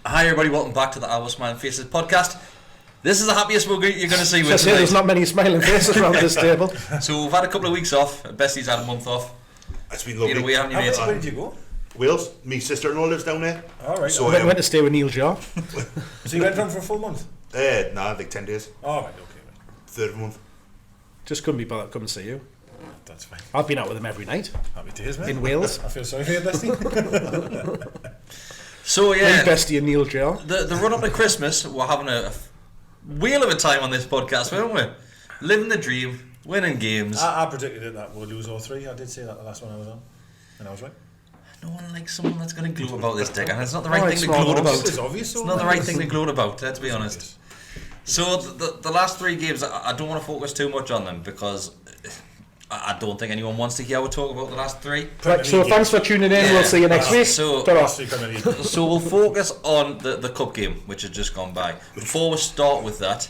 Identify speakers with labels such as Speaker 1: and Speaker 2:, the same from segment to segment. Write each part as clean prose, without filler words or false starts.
Speaker 1: Hi everybody, welcome back to the Our Smiling Faces podcast. This is the happiest you're going to see with tonight.
Speaker 2: There's not many smiling faces around this table.
Speaker 1: So we've had a couple of weeks off. Besty's had a month off.
Speaker 3: It's been lovely.
Speaker 1: Where
Speaker 3: did
Speaker 4: you go?
Speaker 3: Wales. My sister-in-law lives down there.
Speaker 4: Alright.
Speaker 2: So I went to stay with Neil Jar.
Speaker 4: So you went down for a full month?
Speaker 3: Nah, like 10 days.
Speaker 4: Alright, okay.
Speaker 3: Third of a month.
Speaker 2: Just couldn't be bothered to come and see you.
Speaker 4: That's fine.
Speaker 2: I've been out with him every night.
Speaker 4: Happy days, mate.
Speaker 2: In Wales.
Speaker 4: I feel sorry for you, Besty.
Speaker 1: So yeah,
Speaker 2: Besty and Neil Jar.
Speaker 1: The run up to Christmas, we're having a wheel of a time on this podcast, weren't we? Living the dream, winning games.
Speaker 4: I predicted it that we'll lose all three. I did say that the last one I was on, and I was right.
Speaker 1: No one likes someone that's going to gloat about this, Deka. It's not the right thing to gloat about.
Speaker 4: It's obvious.
Speaker 1: It's not the right thing to gloat about. Let's be honest. So the last three games, I don't want to focus too much on them because I don't think anyone wants to hear us talk about the last three.
Speaker 2: Right, so thanks for tuning in. We'll see you next week.
Speaker 1: So we'll focus on the cup game, which has just gone by. Before we start with that,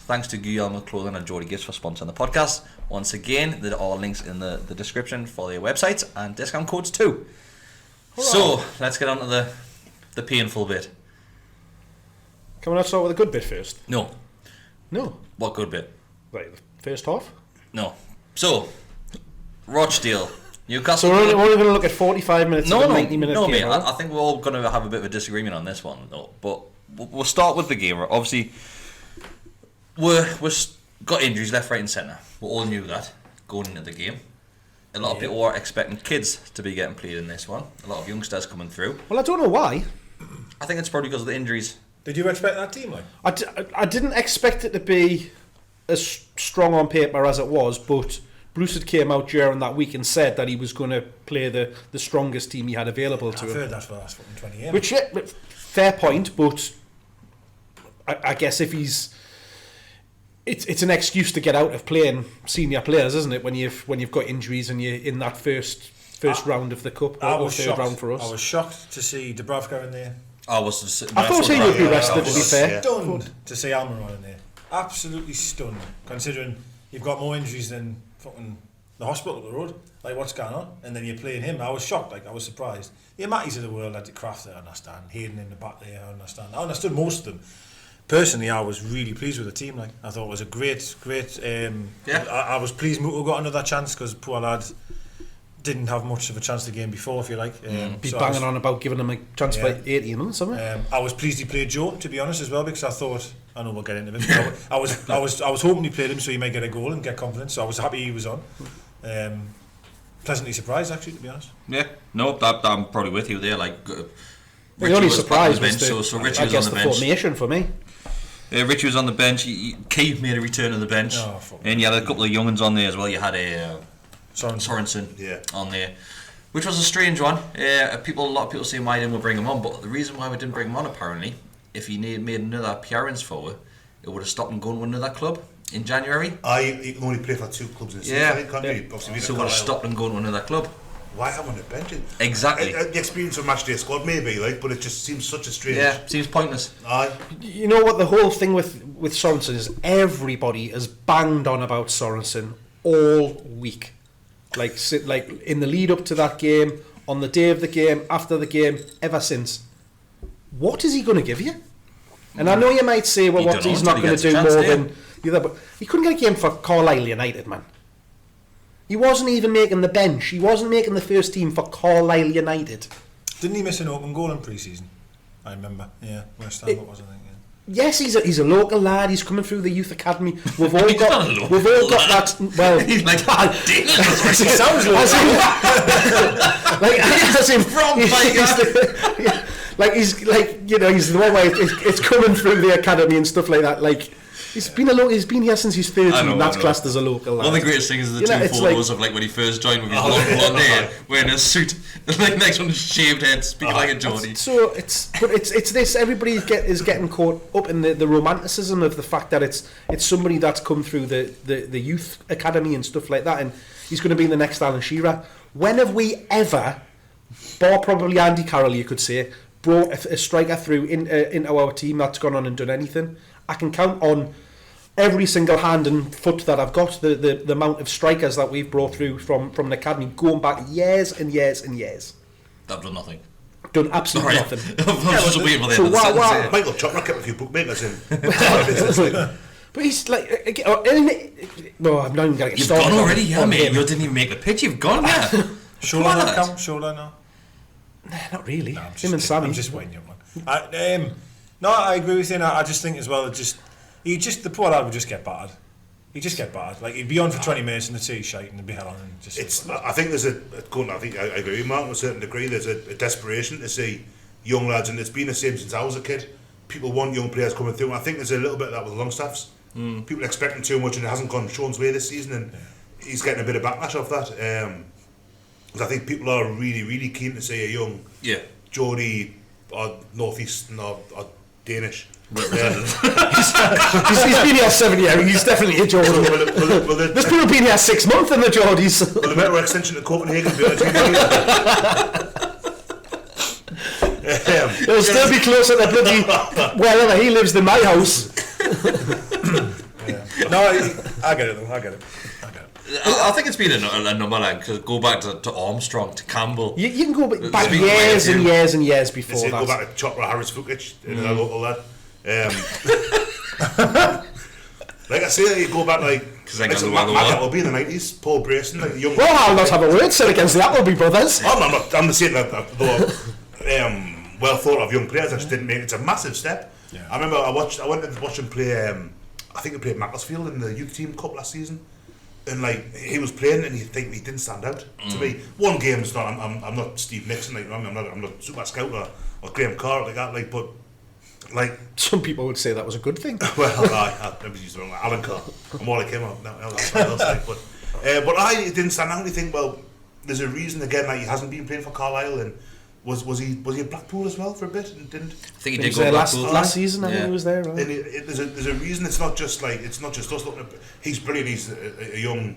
Speaker 1: thanks to Guillermo Clothing and GEORDIE Gifts for sponsoring the podcast. Once again, there are links in the description for their websites and discount codes too. Hurrah. So let's get on to the painful bit.
Speaker 2: Can we not start with a good bit first?
Speaker 1: No. What good bit?
Speaker 2: Right, the first half?
Speaker 1: No. So, Rochdale, Newcastle.
Speaker 2: So we're only going to look at 45 minutes of a 90-minute game.
Speaker 1: Mate, I think we're all going to have a bit of a disagreement on this one, though. But we'll start with the game. Obviously, we've got injuries left, right and centre. We all knew that going into the game. A lot of people are expecting kids to be getting played in this one. A lot of youngsters coming through.
Speaker 2: Well, I don't know why.
Speaker 1: I think it's probably because of the injuries.
Speaker 4: Did you expect that team, like?
Speaker 2: I didn't expect it to be as strong on paper as it was, but Bruce had came out during that week and said that he was going to play the strongest team he had available to him.
Speaker 4: I've heard that for the last 20 years.
Speaker 2: Which, yeah, fair point, but I guess if he's... It's an excuse to get out of playing senior players, isn't it, when you've got injuries and you're in that first round of the cup, or third round for us.
Speaker 4: I was shocked to see Dubravka in there.
Speaker 1: I
Speaker 2: thought he would be rested, to be fair.
Speaker 4: Stunned to see Almiron in there. Absolutely stunned, considering you've got more injuries than fucking the hospital up the road. Like, what's going on? And then you're playing him. I was shocked, I was surprised. Yeah, Matties of the world, Eddie Kraft there, I understand. Hayden in the back there, I understand. I understood most of them. Personally, I was really pleased with the team. I thought it was a great. I was pleased Muto got another chance because poor lad didn't have much of a chance the game before, if you like.
Speaker 2: Be banging on about giving him a chance for 18 months, haven't we?
Speaker 4: I was pleased he played Joe, to be honest, as well, because I thought, I know we'll get into him. I was hoping he played him so he might get a goal and get confidence. So I was happy he was on. Pleasantly surprised, actually, to be honest.
Speaker 1: Yeah, no, I'm probably with you there. Like,
Speaker 2: the only surprise was
Speaker 1: so Richie was on the bench.
Speaker 2: Formation for me.
Speaker 1: Richie was on the bench. Keith made a return to the bench, and you had a couple of young ones on there as well. You had a Sorensen on there, which was a strange one. A lot of people say why didn't we bring him on, but the reason why we didn't bring him on, apparently, if he made another appearance for it would have stopped him going to another club in January.
Speaker 3: He can only play for 2 clubs in the season.
Speaker 1: So would have stopped him going to another club.
Speaker 3: Why have him on the bench?
Speaker 1: Exactly.
Speaker 3: The experience of matchday squad, maybe, but it just seems such a strange.
Speaker 1: Yeah, seems pointless.
Speaker 2: You know what the whole thing with Sorensen is? Everybody has banged on about Sorensen all week. Like in the lead up to that game, on the day of the game, after the game, ever since. What is he going to give you? And I know you might say, well, he's not going to do more than the other, but he couldn't get a game for Carlisle United, man. He wasn't even making the bench. He wasn't making the first team for Carlisle United.
Speaker 4: Didn't he miss an open goal in pre-season? I remember. Yeah, West Ham it was, I think. Yeah.
Speaker 2: Yes, he's a local lad. He's coming through the youth academy. We've all got that. Well,
Speaker 1: he's like,
Speaker 2: it sounds he's the one where it's coming through the academy and stuff like that. Like, he's been here since he's 13. That's classed as a local lad.
Speaker 1: One of the greatest things is the two photos of when he first joined with his long blonde hair, wearing a suit. The next one, shaved head, speaking like a Geordie.
Speaker 2: So it's this. Everybody is getting caught up in the romanticism of the fact that it's somebody that's come through the youth academy and stuff like that, and he's going to be the next Alan Shearer. When have we ever, bar probably Andy Carroll, you could say, brought a striker through into our team that's gone on and done anything? I can count on every single hand and foot that I've got the amount of strikers that we've brought through from an academy going back years and years and years.
Speaker 1: They've done nothing.
Speaker 2: done absolutely nothing.
Speaker 1: I was just waiting for
Speaker 2: So why?
Speaker 3: Michael Chopra kept a few bookmakers in.
Speaker 2: But he's like, no, I'm not even going to get
Speaker 1: You've
Speaker 2: started.
Speaker 1: gone already, yeah,
Speaker 2: on
Speaker 1: mate.
Speaker 2: him.
Speaker 1: You didn't even make the pitch. You've gone, yeah.
Speaker 4: Shola now.
Speaker 2: Nah, not really.
Speaker 4: No,
Speaker 2: Him and Sammy.
Speaker 4: I'm just winding you up, man. No, I agree with you. I just think as well, the poor lad would just get battered. He'd just get battered. Like, he'd be on for 20 minutes and they'd say shite and they'd be hell on. And just
Speaker 3: I think there's I agree with Mark to a certain degree. There's a desperation to see young lads, and it's been the same since I was a kid. People want young players coming through, and I think there's a little bit of that with Longstaffs. People expecting too much, and it hasn't gone Sean's way this season, and he's getting a bit of backlash off that. Because I think people are really, really keen to see a young GEORDIE or North Eastern or Danish.
Speaker 2: He's been here 7 years. He's definitely a GEORDIE. There's people been here 6 months in the GEORDIEs.
Speaker 3: Well, the metro extension to Copenhagen.
Speaker 2: It'll still be closer to bloody wherever he lives than my house.
Speaker 4: No, I get it though. I get it.
Speaker 1: I think it's been a number like, because go back to Armstrong, to Campbell.
Speaker 2: You can go back years and years and years before that.
Speaker 3: Go back to Chopra Harris Fukic, a local lad. Like I say, you go back Matt Appleby in the 90s, Paul Brayson, like the young.
Speaker 2: Well, I'll not have a word said against the Appleby brothers.
Speaker 3: I'm the same that well thought of young players. I just didn't make it. It's a massive step. Yeah. I remember I went to watch him play. I think he played Macclesfield in the youth team cup last season, and like he was playing, and he didn't stand out to me. One game's not. I'm not Steve Nixon, like I'm not Super Scout or Graham Carr like that. Like, but like
Speaker 2: some people would say that was a good thing.
Speaker 3: Well, I maybe used the wrong Alan Carr. I'm more like him. That's else, like, but I didn't stand out. And you think, well, there's a reason again. Like he hasn't been playing for Carlisle, and was he at Blackpool as well for a bit and didn't?
Speaker 1: I think he did go
Speaker 2: last season. I think he was there. Right?
Speaker 3: And there's a reason. It's not just us looking at. He's brilliant. He's a young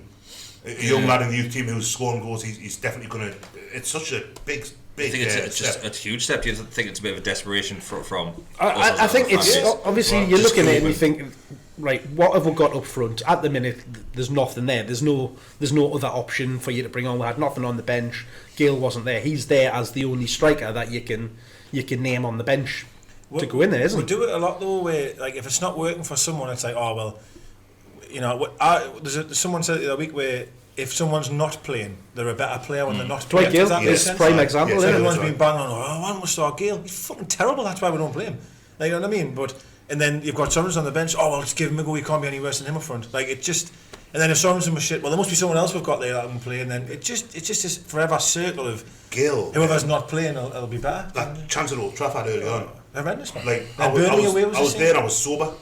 Speaker 3: lad in the youth team who's scoring goals. He's definitely going to. It's such a big.
Speaker 1: I think it's just a huge step. Do you think it's a bit of a desperation from?
Speaker 2: I think it's obviously you're looking at it and you think, right, what have we got up front at the minute? There's nothing there. There's no other option for you to bring on. We had nothing on the bench. Gale wasn't there. He's there as the only striker that you can name on the bench to go in there, isn't
Speaker 4: it? We do it a lot though, where like if it's not working for someone, it's like, oh well, you know. Someone said the other week where if someone's not playing, they're a better player when they're not playing.
Speaker 2: Gale is a prime example.
Speaker 4: Yes, everyone's been banging on, why must start Gale? He's fucking terrible. That's why we don't play him. Like, you know what I mean? And then you've got Sorensen on the bench. Oh well, let's give him a go. He can't be any worse than him up front. Like it just. And then if Sorensen was shit, well, there must be someone else we've got there that can play. And then it just this forever circle of
Speaker 3: Gale.
Speaker 4: Whoever's not playing, it'll be better.
Speaker 3: That chance at Old Trafford early on.
Speaker 4: Horrendous, man.
Speaker 3: Like I was there and I was sober.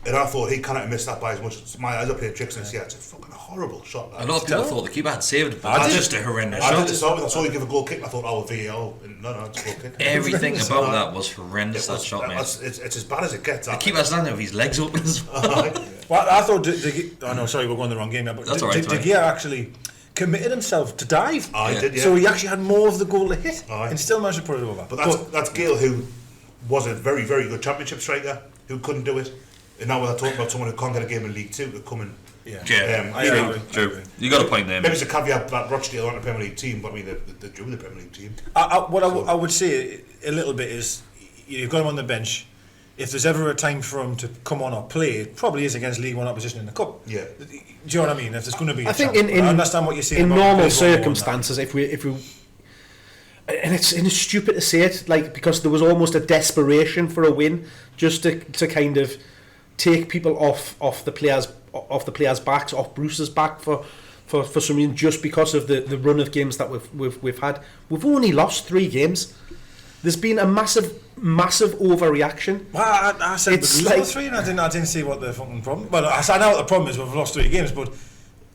Speaker 3: And I thought he cannot have missed that by as much. My eyes are playing tricks and it's a fucking horrible shot.
Speaker 1: A lot of people thought the keeper had saved it, but that's just a horrendous shot.
Speaker 3: I did to start with. I saw you give a goal kick and I thought, oh, VAR. No, it's a goal kick.
Speaker 1: Everything about that was horrendous, that shot, man.
Speaker 3: It's as bad as it gets.
Speaker 1: The keeper's standing there with his legs open as well.
Speaker 4: Well, I thought oh no, sorry, we're going the wrong game now. But
Speaker 1: that's alright.
Speaker 4: De Gea actually committed himself to dive.
Speaker 3: I did, yeah.
Speaker 4: So he actually had more of the goal to hit and still managed to put it over.
Speaker 3: But that's Gale, who was a very, very good championship striker, who couldn't do it. And now we're talking about someone who can't get a game in League 2 to come in.
Speaker 1: True. You got a point there.
Speaker 3: Maybe it's a caveat that Rochdale aren't a Premier League team, but I mean they drew the Premier League team.
Speaker 4: I would say a little bit is you've got him on the bench. If there's ever a time for him to come on or play, it probably is against League 1 opposition in the Cup.
Speaker 3: Yeah.
Speaker 4: Do you know what I mean? If there's going to be,
Speaker 2: I think I understand what you're saying. In normal circumstances, if we and it's stupid to say it, like because there was almost a desperation for a win, just to kind of take people off the players' backs, off Bruce's back for some reason, just because of the run of games that we've had. We've only lost 3 games. There's been a massive overreaction.
Speaker 4: Well, I said it's like 3, and I didn't see what the fucking problem. Well, I know what the problem is. We've lost 3 games, but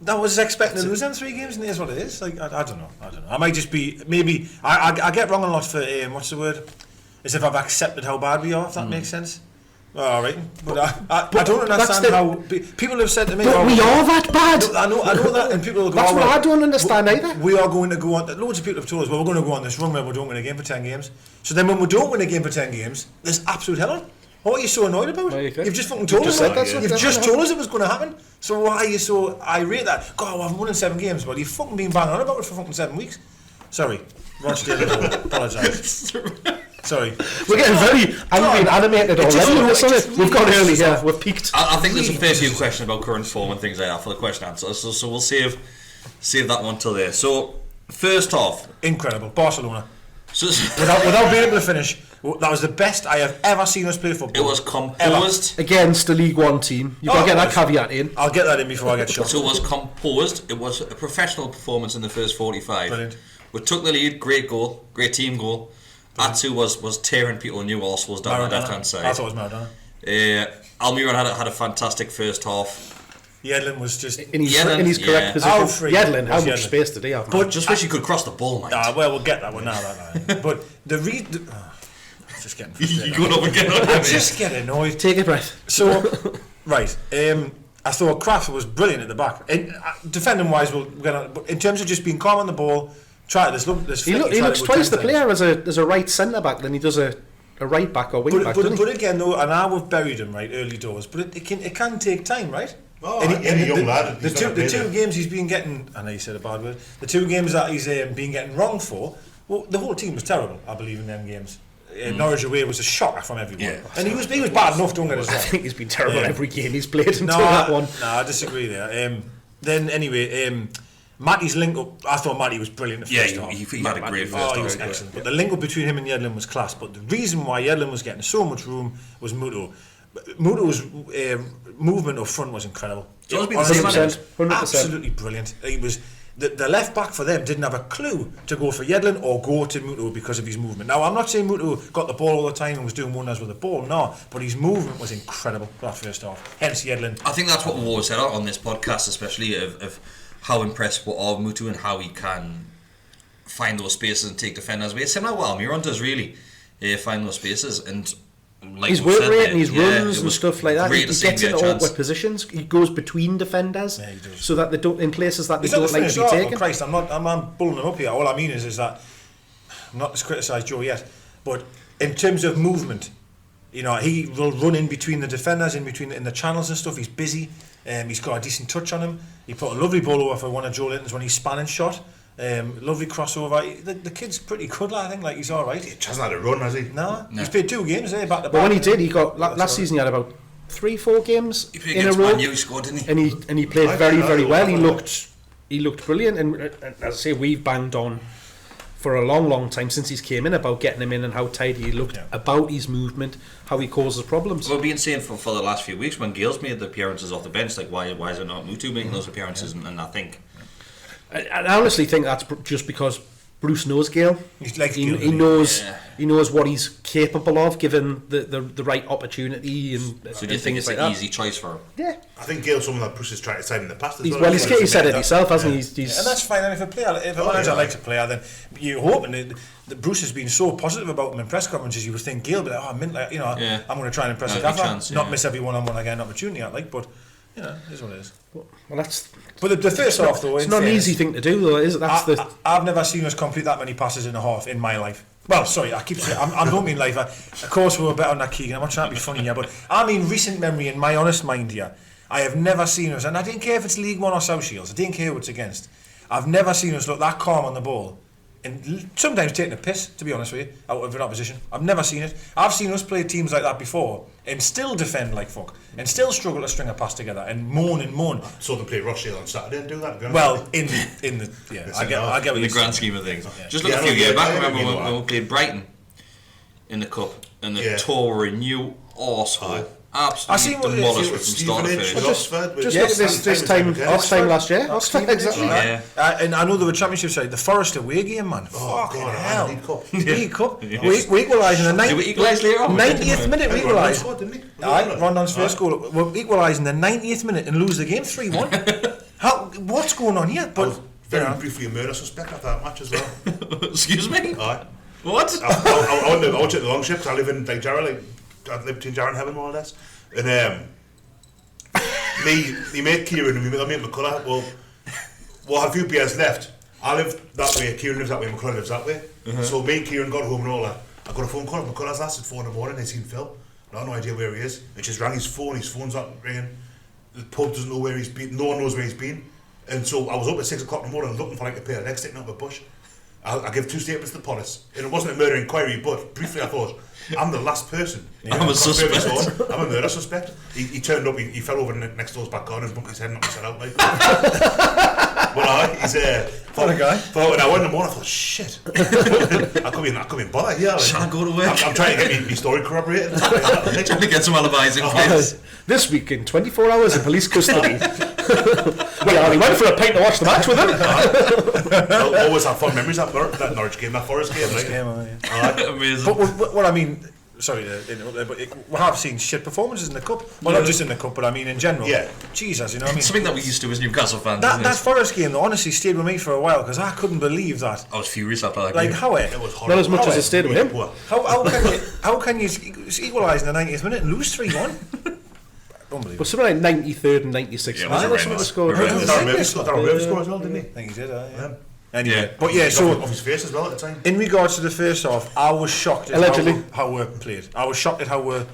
Speaker 4: that was expecting to lose them 3 games, and it is what it is. Like I don't know. I might just be maybe I get wrong a lot for what's the word? As if I've accepted how bad we are. If that makes sense. All right, but I don't understand how people have said to me.
Speaker 2: But we are that bad.
Speaker 4: I know that, and people will go.
Speaker 2: That's what I don't understand either.
Speaker 4: We are going to go on. Loads of people have told us, well, we're going to go on this run where we don't win a game for 10 games. So then, when we don't win a game for 10 games, there's absolute hell on. What are you so annoyed about? You've just fucking told us. You've just told us it was going to happen. So why are you so irate that? God, I haven't won in 7 games. Well, you've fucking been banging on about it for fucking 7 weeks. Sorry, Rochdale. Apologise. Sorry.
Speaker 2: We're getting very angry and animated already. We've gone early here. We've peaked.
Speaker 1: I think there's a fair few questions about current form and things like that for the question and answer. So we'll save that one till there. So first off,
Speaker 4: incredible Barcelona.
Speaker 1: So
Speaker 4: without being able to finish, that was the best I have ever seen us play football.
Speaker 1: It was composed
Speaker 2: against a League One team. You've got to get that caveat in.
Speaker 4: I'll get that in before I get shot.
Speaker 1: So it was composed. It was a professional performance in the first 45.
Speaker 4: Brilliant.
Speaker 1: We took the lead. Great goal. Great team goal. Atsu was tearing people. Newcastle was down the left hand side.
Speaker 4: I thought it was Maradona.
Speaker 1: Almiron had a fantastic first half.
Speaker 4: Yedlin was just
Speaker 2: in his correct position. Yedlin, how much space did he have?
Speaker 1: But just wish he could cross the ball, mate.
Speaker 4: Well, we'll get that one now. But the just getting
Speaker 1: frustrated. You go up and get on.
Speaker 4: I just get annoyed.
Speaker 2: Take a breath.
Speaker 4: So, right. I thought Kraft was brilliant at the back. Defending wise, but in terms of just being calm on the ball, try this.
Speaker 2: He looks twice the player as a right centre back than he does a right back or wing back.
Speaker 4: But again, though, and I have buried him right early doors. But it can take time, right?
Speaker 3: Oh, any young lad.
Speaker 4: The two games he's been getting, I know you said a bad word. The 2 games that he's been getting wrong for, well, the whole team was terrible. I believe in them games. Norwich away was a shocker from everyone, and he was bad enough. Don't get us wrong.
Speaker 2: I think he's been terrible every game he's played until that one.
Speaker 4: No, I disagree there. Then anyway, Matty's link up. I thought Matty was brilliant. The first half.
Speaker 1: He had a great first half.
Speaker 4: He was excellent. But the link up between him and Yedlin was class. But the reason why Yedlin was getting so much room was Muto. Muto's movement up front was incredible.
Speaker 1: So it's been 100%.
Speaker 4: Absolutely brilliant. He was the left back for them didn't have a clue to go for Yedlin or go to Muto because of his movement. Now I'm not saying Muto got the ball all the time and was doing wonders with the ball, no, but his movement was incredible that first half. Hence Yedlin.
Speaker 1: I think that's what we've always said on this podcast, especially of how impressed we are of Muto and how he can find those spaces and take defenders away. Similar to what Almiron does, really, find those spaces. And like
Speaker 2: his work rate and his runs and stuff like that, he gets into awkward positions. He goes between defenders, so that they don't in places that they don't like to be taken.
Speaker 4: Christ, I'm bulling him up here. All I mean is that I'm not to criticise Joe yet, but in terms of movement, he will run in between the defenders, in the channels and stuff. He's busy. He's got a decent touch on him. He put a lovely ball over for one of Joe Linton's when he's spanning shot. Lovely crossover. The kid's pretty good, I think. Like he's all right.
Speaker 3: He hasn't had a run, has he?
Speaker 4: No. He's played 2 games back to back.
Speaker 2: But when he did, he got last season. He had about 3-4 games in a row.
Speaker 1: He scored, didn't he?
Speaker 2: And he played very well. He looked brilliant. And as I say, we've banged on for a long time since he's came in about getting him in and how tidy he looked, about his movement, how he causes problems.
Speaker 1: We've been saying for the last few weeks when Gale's made the appearances off the bench, like why is it not Muto making those appearances? And I think.
Speaker 2: I honestly think that's just because Bruce knows Gale. He knows what he's capable of, given the right opportunity and.
Speaker 1: So do you think it's an easy choice for him?
Speaker 2: Yeah,
Speaker 3: I think Gale's someone that Bruce has tried to sign in the past.
Speaker 2: He said it himself, hasn't he?
Speaker 4: And that's fine. And if a manager likes a player, then you're hoping that Bruce has been so positive about him in press conferences. You would think Gale, be like, I'm going to try and impress the gaffer, not miss every one-on-one I get an opportunity at, but. It is what it is.
Speaker 2: Well, that's.
Speaker 4: But the first half, though,
Speaker 2: it's not an easy thing to do, though, is it?
Speaker 4: I've never seen us complete that many passes in a half in my life. Well, sorry, I keep saying I don't mean life. Of course, we were better than that, Keegan. I'm not trying to be funny here, but I mean recent memory in my honest mind here. I have never seen us, and I didn't care if it's League One or South Shields. I didn't care who it's against. I've never seen us look that calm on the ball. And sometimes taking a piss, to be honest with you, out of an opposition. I've never seen it. I've seen us play teams like that before and still defend like fuck and still struggle to string a pass together and moan.
Speaker 3: I saw them play Rochdale on Saturday and do that.
Speaker 4: Well, in the I get what
Speaker 1: in the grand scheme of things. Just look a few years back. Remember when we played Brighton in the cup and the tour were a new arsehole. Absolutely demolished from start to finish.
Speaker 2: Just look at this time last year. Exactly.
Speaker 4: And I know there were championship side. The Forest away game, man. Fucking hell. League Cup. We equalised in the 90th minute. We equalised. Rondon's first goal. We equalised in the 90th minute and lose the game 3-1. What's going on here? But
Speaker 3: very briefly a murder suspect after that match as well.
Speaker 1: Excuse me?
Speaker 3: Aye.
Speaker 1: What?
Speaker 3: I went to the long ship. I live in Jarrah, I live between Jarrah and Heaven more or less. And me mate Kieran and me mate McCullough, we'll have a few beers left. I live that way, Kieran lives that way, McCullough lives that way. So me and Kieran got home and all that. I got a phone call, McCullough's last at 4 in the morning, they seen Phil. I have no idea where he is. And just rang his phone's not ringing. The pub doesn't know where he's been, no one knows where he's been. And so I was up at 6 o'clock in the morning looking for like a pair of legs sticking out of a bush. I give 2 statements to the police, and it wasn't a murder inquiry, but briefly I thought, I'm the last person.
Speaker 1: I'm a suspect.
Speaker 3: I'm a murder suspect. He turned up, he fell over next door's back garden and bumped his head and knocked his head out, like. But he's
Speaker 4: what a guy.
Speaker 3: When I went in the morning, I thought, shit. I couldn't be bothered here. Like,
Speaker 1: shall I go to work?
Speaker 3: I'm trying to get my story corroborated.
Speaker 1: Trying to get some alibis in place.
Speaker 2: This week in 24 hours in police custody. Well, he went for a pint to watch the match with him.
Speaker 3: I always have fun memories of that Norwich game, that Forest game.
Speaker 1: Amazing.
Speaker 4: But what I mean, sorry, but we have seen shit performances in the cup. Well, not just in the cup, but I mean in general.
Speaker 3: Yeah.
Speaker 4: Jesus, you know what I mean?
Speaker 1: Something that we used to as Newcastle fans.
Speaker 4: That Forest game, though, honestly stayed with me for a while because I couldn't believe that.
Speaker 1: I was furious after that
Speaker 4: like,
Speaker 1: game.
Speaker 4: how
Speaker 3: it was horrible.
Speaker 2: Not as much as it stayed with him.
Speaker 4: How can you equalise in the 90th minute and lose 3-1? Unbelievable.
Speaker 2: But something like 93rd and 96th.
Speaker 1: Yeah,
Speaker 2: That's what the score.
Speaker 3: Darren Murphy scored as well, didn't he?
Speaker 4: I think he did, yeah. Anyway, but yeah, so
Speaker 3: off his face as well at the time.
Speaker 4: In regards to the first half, I was shocked at how we played. I was shocked at how we're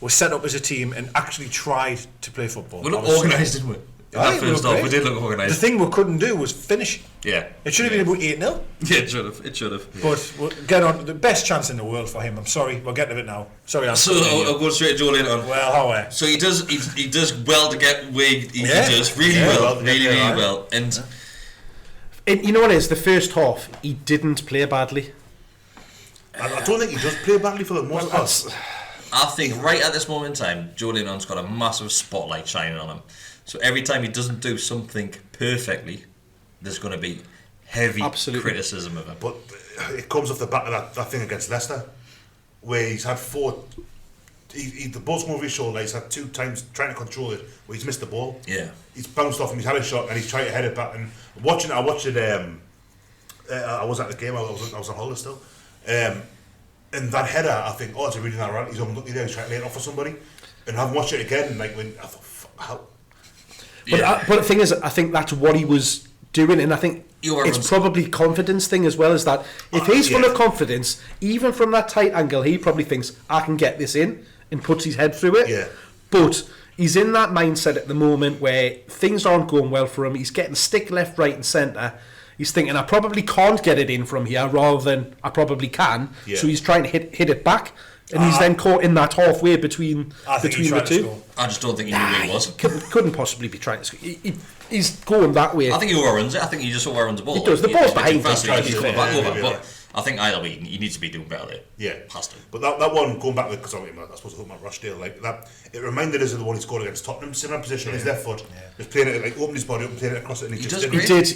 Speaker 4: set up as a team and actually tried to play football.
Speaker 1: We looked organised, didn't we? That first half, we did look organised.
Speaker 4: The thing we couldn't do was finish.
Speaker 1: Yeah.
Speaker 4: It should have been about 8-0.
Speaker 1: Yeah, it should have.
Speaker 4: But we'll get on. The best chance in the world for him. I'm sorry, we'll get to it now. Sorry,
Speaker 1: So I'll go straight to Joel on.
Speaker 4: Well, how
Speaker 1: So he does well to get wig. He does really well. And
Speaker 2: you know what it is? The first half, he didn't play badly.
Speaker 3: I don't think he does play badly for the most part.
Speaker 1: I think right at this moment in time, Joe Linnon's got a massive spotlight shining on him. So every time he doesn't do something perfectly, there's going to be heavy criticism of him.
Speaker 3: But it comes off the back of that thing against Leicester, where he's had 4. The ball's come over his shoulder. He's had 2 times trying to control it, where he's missed the ball.
Speaker 1: Yeah,
Speaker 3: he's bounced off him. He's had a shot and he's tried to head it back. And I watched it. I was at the game. I was on holiday still. And that header, I think, it's a really nice run. He's unlucky there. He's trying to lay it off for somebody. And having watched it again, like when I thought, how.
Speaker 2: But the thing is, I think that's what he was doing, and I think it's probably confidence thing as well. Is that if he's full of confidence, even from that tight angle, he probably thinks I can get this in and puts his head through it.
Speaker 3: Yeah.
Speaker 2: But he's in that mindset at the moment where things aren't going well for him. He's getting stick left, right, and centre. He's thinking I probably can't get it in from here, rather than I probably can. Yeah. So he's trying to hit it back. And he's then caught in that halfway between the two.
Speaker 1: I just don't think he knew where he was.
Speaker 2: Couldn't possibly be trying to score. He's going that way.
Speaker 1: I think he overruns it. I think he just overruns the ball.
Speaker 2: He does. The ball's behind him.
Speaker 1: He's coming back over. But I think either way, he needs to be doing better there.
Speaker 3: Yeah.
Speaker 1: Has to.
Speaker 3: But that one, going back, because I suppose I thought about Rochdale, like that, it reminded us of the one he scored against Tottenham, similar position on his left foot. Just playing it, like opening his body up and playing it across it, and he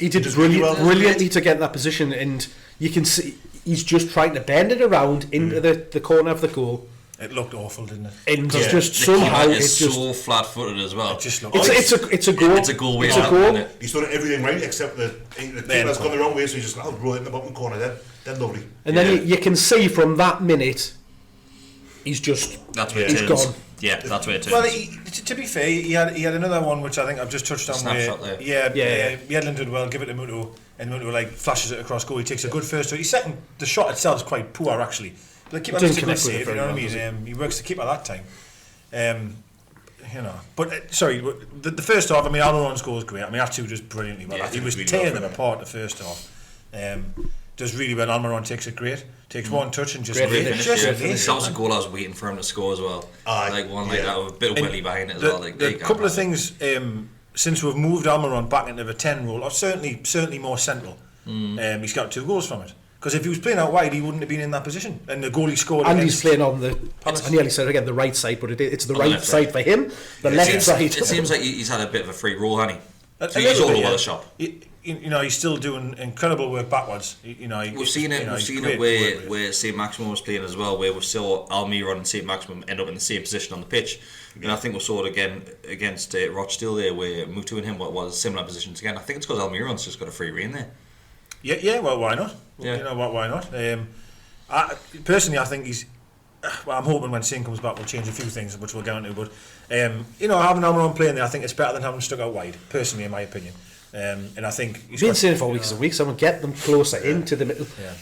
Speaker 2: did brilliantly to get in that position, and you can see he's just trying to bend it around into the corner of the goal.
Speaker 4: It looked awful, didn't it?
Speaker 2: And just somehow
Speaker 1: it's so flat-footed as well.
Speaker 4: It just looked
Speaker 2: it's a goal.
Speaker 1: It's a goal.
Speaker 2: It's a goal.
Speaker 3: He's done everything right except the keeper's gone the wrong way, so he's just roll it in the bottom corner. Then lovely.
Speaker 2: And then you can see from that minute, he's
Speaker 1: gone. Yeah, that's where it turns.
Speaker 4: Well, to be fair, he had another one which I think I've just touched on.
Speaker 1: Snapshot there.
Speaker 4: Yedlin did well. Give it to Muto, and Muto like flashes it across goal. He takes a good first. His second, the shot itself is quite poor actually. The keeper makes a good save, you know what I mean? He works the keeper that time. But sorry, the first half, I mean, Almiron's goal was great. I mean, Atu does brilliantly well. He was tearing them apart the first half. Does really well. Almiron takes it great. Takes one touch and just...
Speaker 1: That was a goal I was waiting for him to score as well. Like one like that with a bit of willy behind it as well.
Speaker 4: A couple of things, since we've moved Almiron back into the 10 role, or certainly more central, he's got 2 goals from it. Because if he was playing out wide, he wouldn't have been in that position. And the goal he scored.
Speaker 2: And he's playing on I nearly said again the right side, but it's the right side for him. The left side.
Speaker 1: It seems like he's had a bit of a free roll, hasn't he? So he's all over the shop.
Speaker 4: He's still doing incredible work backwards.
Speaker 1: We've seen it where St Maximum was playing as well, where we saw Almiron and St Maximum end up in the same position on the pitch. And I think we saw it again against Rochdale there, where Mutu and him was similar positions again. I think it's because Almiron's just got a free rein there.
Speaker 4: Yeah. Well, why not? Yeah. Why not? Personally, I think he's. Well, I'm hoping when Singh comes back, we'll change a few things, which we'll get into. But having Almiron playing there, I think it's better than having stuck out wide. Personally, in my opinion, and I think
Speaker 2: he's been saying for weeks and weeks. Someone get them closer into the middle. Yeah.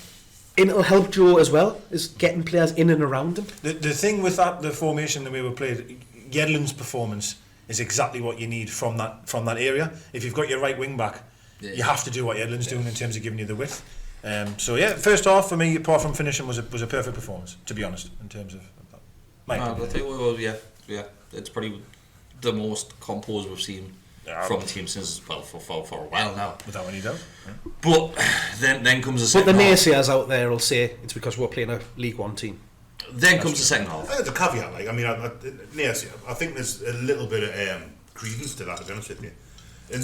Speaker 2: And it'll help Joe as well, is getting players in and around him.
Speaker 4: The thing with the formation, the way we played, Yedlin's performance is exactly what you need from that area. If you've got your right wing back. You have to do what Yedlin's doing in terms of giving you the width. So yeah, first half for me, apart from finishing, was a perfect performance. To be honest, in terms of my opinion.
Speaker 1: Yeah, it's probably the most composed we've seen from the team since for a while now,
Speaker 4: without any doubt. Yeah.
Speaker 1: But then comes the second.
Speaker 2: But the
Speaker 1: half.
Speaker 2: naysayers out there will say it's because we're playing a League One team.
Speaker 1: Then comes the second half.
Speaker 3: I think there's a caveat. Like, I mean, I think there's a little bit of credence to that. To be honest with you, and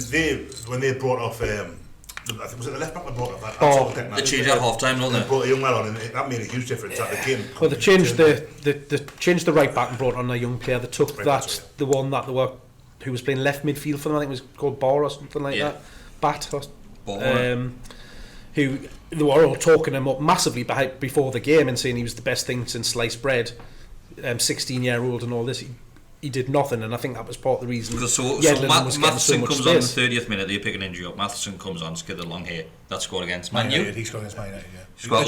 Speaker 3: when they brought off. I think was it the left back that brought off that?
Speaker 1: They changed at half time, don't they?
Speaker 3: They brought a young lad on, and that made a huge difference at the game.
Speaker 2: Well, they changed the right back and brought on a young player. They took the one that who was playing left midfield for them. I think it was called Bar or something like that. Bat. Who they were all talking him up massively before the game and saying he was the best thing since sliced bread. 16-year-old and all this. He did nothing, and I think that was part of the reason.
Speaker 1: So Matheson comes on the 30th minute. They pick an injury up. Matheson comes on, skid the long hair. That scored against Man U.
Speaker 4: He scored against Man United. Yeah.
Speaker 1: He scored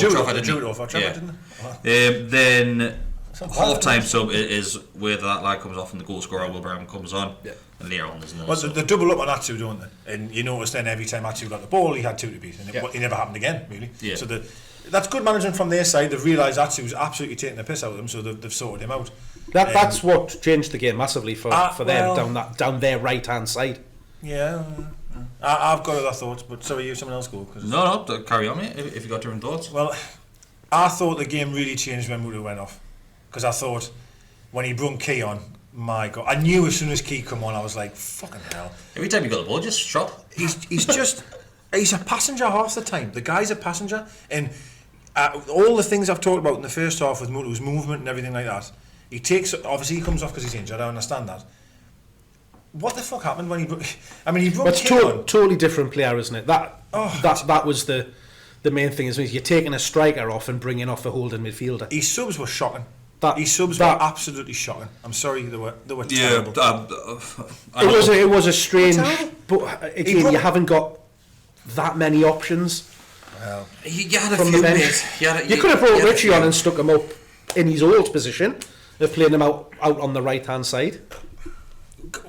Speaker 1: didn't he? Then half-time sub is where that lad comes off and the goal scorer Will Brown comes on. Yeah. And later on there's another.
Speaker 4: Well, they double up on Atsu, don't they? And you notice then every time Atsu got the ball, he had two to beat, and it never happened again, really. Yeah. So that's good management from their side. They've realised Atsu's absolutely taking the piss out of them, so they've sorted him out.
Speaker 2: That's what changed the game massively for them down their right hand side.
Speaker 4: Yeah, I've got other thoughts, but sorry, someone else go.
Speaker 1: No, carry on, mate. If you got different thoughts.
Speaker 4: Well, I thought the game really changed when Mutu went off, because I thought when he brung Key on, my God, I knew as soon as Key come on, I was like, fucking hell.
Speaker 1: Every time he got the ball, just shot.
Speaker 4: He's just he's a passenger half the time. The guy's a passenger, and all the things I've talked about in the first half with Mutu's movement and everything like that. He obviously he comes off because he's injured. I understand that. What the fuck happened when he broke? I mean, he broke.
Speaker 2: It's totally different player, isn't it? That was the main thing. Is you're taking a striker off and bringing off a holding midfielder.
Speaker 4: His subs were shocking. His subs were absolutely shocking. I'm sorry, they were terrible.
Speaker 2: It was a strange. But again, you haven't got that many options.
Speaker 1: Well, you had a
Speaker 2: from
Speaker 1: few
Speaker 2: the bench. You could have brought Richie on and stuck him up in his old position of playing him out on the right hand side.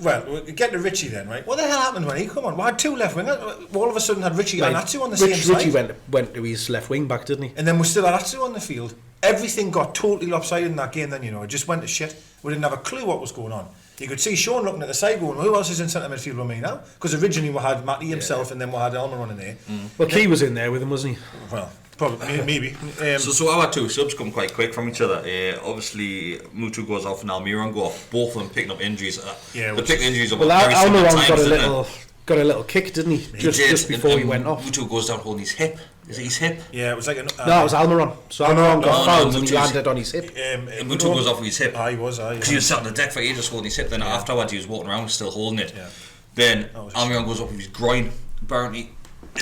Speaker 4: Well, we'll get to Richie then, right? What the hell happened when he come on? We had two left wingers. All of a sudden had Richie and Atsu on the same side.
Speaker 2: Richie went to his left wing back, didn't he?
Speaker 4: And then we still had Atsu on the field. Everything got totally lopsided in that game then, it just went to shit. We didn't have a clue what was going on. You could see Sean looking at the side going, who else is in centre midfield with me now? Because originally we had Matty himself and then we had Elmer running there.
Speaker 2: Well, Key was in there with him, wasn't he?
Speaker 4: Well, probably, maybe.
Speaker 1: So our two subs come quite quick from each other. Obviously, Mutu goes off and Almiron go off. Both of them picking up injuries. They picked injuries up very similar times,
Speaker 2: got a little kick, didn't he? Just before he went off.
Speaker 1: Mutu goes down holding his hip. Is it his hip?
Speaker 4: Yeah, it was like
Speaker 2: no, it was Almiron. So Almiron got fouled and he landed on his hip.
Speaker 1: And Mutu goes off with his hip.
Speaker 4: He was.
Speaker 1: Because he was sat on the deck for ages holding his hip. Then afterwards he was walking around still holding it. Yeah. Then Almiron goes up with his groin. Apparently.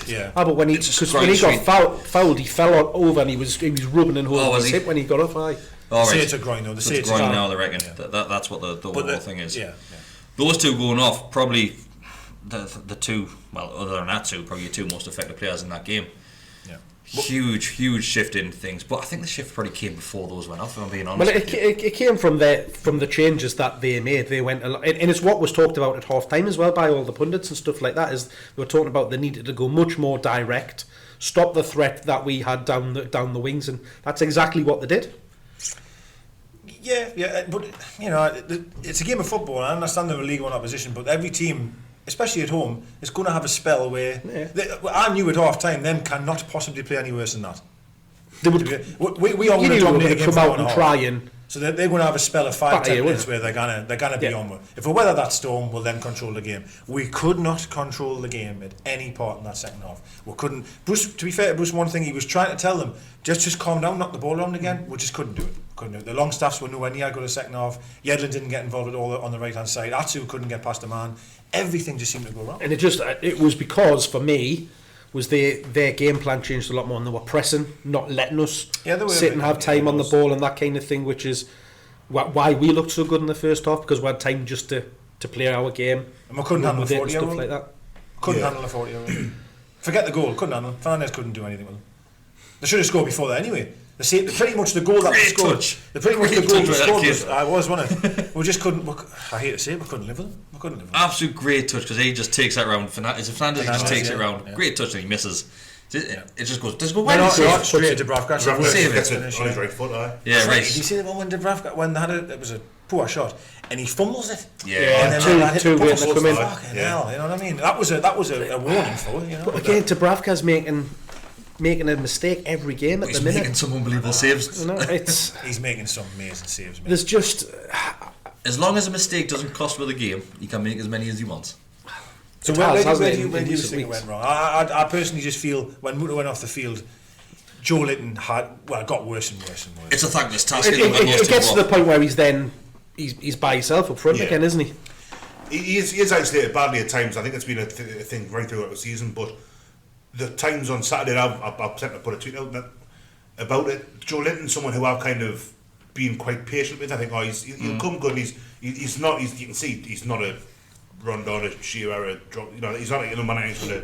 Speaker 4: Yeah.
Speaker 2: But when he got fouled, he fell over and he was rubbing and holding his hip when he got off.
Speaker 4: Say it's a groin though.
Speaker 1: It's a groin now, they reckon. That's what the whole thing is. Yeah. Those two going off, probably the two, well, other than that two, probably the two most effective players in that game. Yeah. Huge shift in things, but I think the shift probably came before those went off, if I'm being honest.
Speaker 2: Well, it came from the changes that they made. They went and it's what was talked about at half time as well by all the pundits and stuff like that. Is they were talking about they needed to go much more direct, stop the threat that we had down the wings, and that's exactly what they did.
Speaker 4: Yeah, but it's a game of football. I understand they're a League One opposition, but every team, especially at home, is going to have a spell where I knew at half time them cannot possibly play any worse than that.
Speaker 2: They would.
Speaker 4: We all want to dominate the game
Speaker 2: come out and try and.
Speaker 4: So they're going to have a spell of 5-10 minutes where they're gonna be on. If we weather that storm, we'll then control the game. We could not control the game at any part in that second half. We couldn't. Bruce, to be fair to Bruce, one thing he was trying to tell them, just calm down, knock the ball around again. We just couldn't do it. The long staffs were nowhere near good a second half. Yedlin didn't get involved at all on the right hand side. Atsu couldn't get past a man. Everything just seemed to go wrong.
Speaker 2: And it was because for me. Was their game plan changed a lot more and they were pressing, not letting us sit and have time on the ball and that kind of thing, which is why we looked so good in the first half, because we had time just to play our game.
Speaker 4: And we couldn't handle a 40-year-old.
Speaker 2: Like that.
Speaker 4: Couldn't handle a 40-year-old. Forget the goal, couldn't handle. Fernandez couldn't do anything with him. They should have scored before that anyway. Pretty much the goal that was scored. Wasn't it? We just couldn't. I hate to say it, we couldn't live with him.
Speaker 1: Absolute great touch because he just takes that round. Is it Fernandez? He just takes it round. Yeah. Great touch and he misses. It just goes. Does it go
Speaker 4: Why
Speaker 1: wide?
Speaker 4: not straight to Dubravka?
Speaker 3: Dubravka gets it on his right foot.
Speaker 1: Yeah, right.
Speaker 4: Did you see the one when Dubravka when they had it was a poor shot and he fumbles it?
Speaker 1: Yeah.
Speaker 4: And then
Speaker 2: two ways to come in.
Speaker 4: Fucking hell, you know what I mean? That was a warning for it, you know.
Speaker 2: But again, Dubravka's making a mistake every game at the minute.
Speaker 1: He's making some unbelievable saves.
Speaker 2: You know,
Speaker 4: he's making some amazing saves. Mate.
Speaker 2: There's just
Speaker 1: as long as a mistake doesn't cost with the game, he can make as many as he wants.
Speaker 4: So where do you think it went wrong? I personally just feel when Muto went off the field, Joe Linton got worse and worse and worse.
Speaker 1: It's a thankless task.
Speaker 2: It gets to the point where he's by himself up front again, isn't he?
Speaker 3: He is isolated badly at times. I think it's been a thing right throughout the season. But the times on Saturday, I've sent to put a tweet out about it. Joe Linton, someone who I've kind of been quite patient with. I think he'll come good. And he's not. You can see he's not a run down a Shearer, a drop. You know, he's not like a man who's a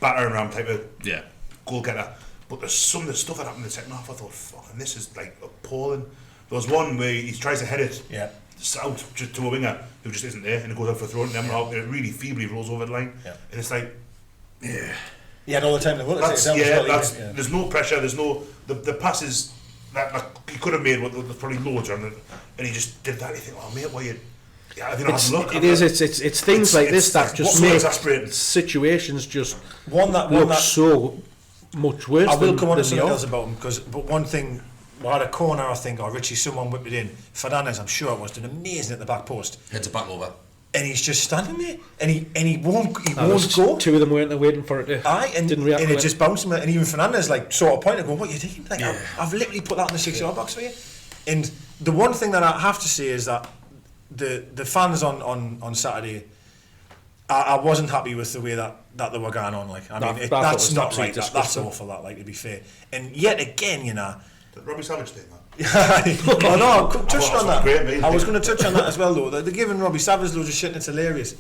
Speaker 3: batter and ram type of goal getter. But there's some of the stuff that happened in the second half. I thought, fucking, this is like appalling. There was one where he tries to head it out just to a winger who just isn't there, and it goes out for a throw, and then it really feebly rolls over the line. Yeah. And it's like,
Speaker 4: he had all the time in the world.
Speaker 3: There's no pressure. There's no the passes that he could have made. There's probably loads on it, and he just did that. You think, oh mate, why you? Yeah, I think
Speaker 2: it's things like this that just make situations just look so much worse.
Speaker 4: I will come on to something else about him but one thing, we had a corner, I think, or Richie, someone whipped it in. Fernandez, I'm sure it was, did amazing at the back post.
Speaker 1: Heads a back over.
Speaker 4: And he's just standing there, and he won't go.
Speaker 2: Two of them weren't there waiting for it to.
Speaker 4: Didn't react. And it just bounced him, and even Fernandez sort of pointed, going, "What are you doing?" I've literally put that in the 6-yard box for you. And the one thing that I have to say is that the fans on Saturday, I wasn't happy with the way that they were going on. That's not right. That's awful. To be fair. And yet again, you know.
Speaker 3: Did Robbie Savage thing that?
Speaker 4: I know. I touched on that. I was going to touch on that as well, though. They're giving Robbie Savage loads of shit, and it's hilarious.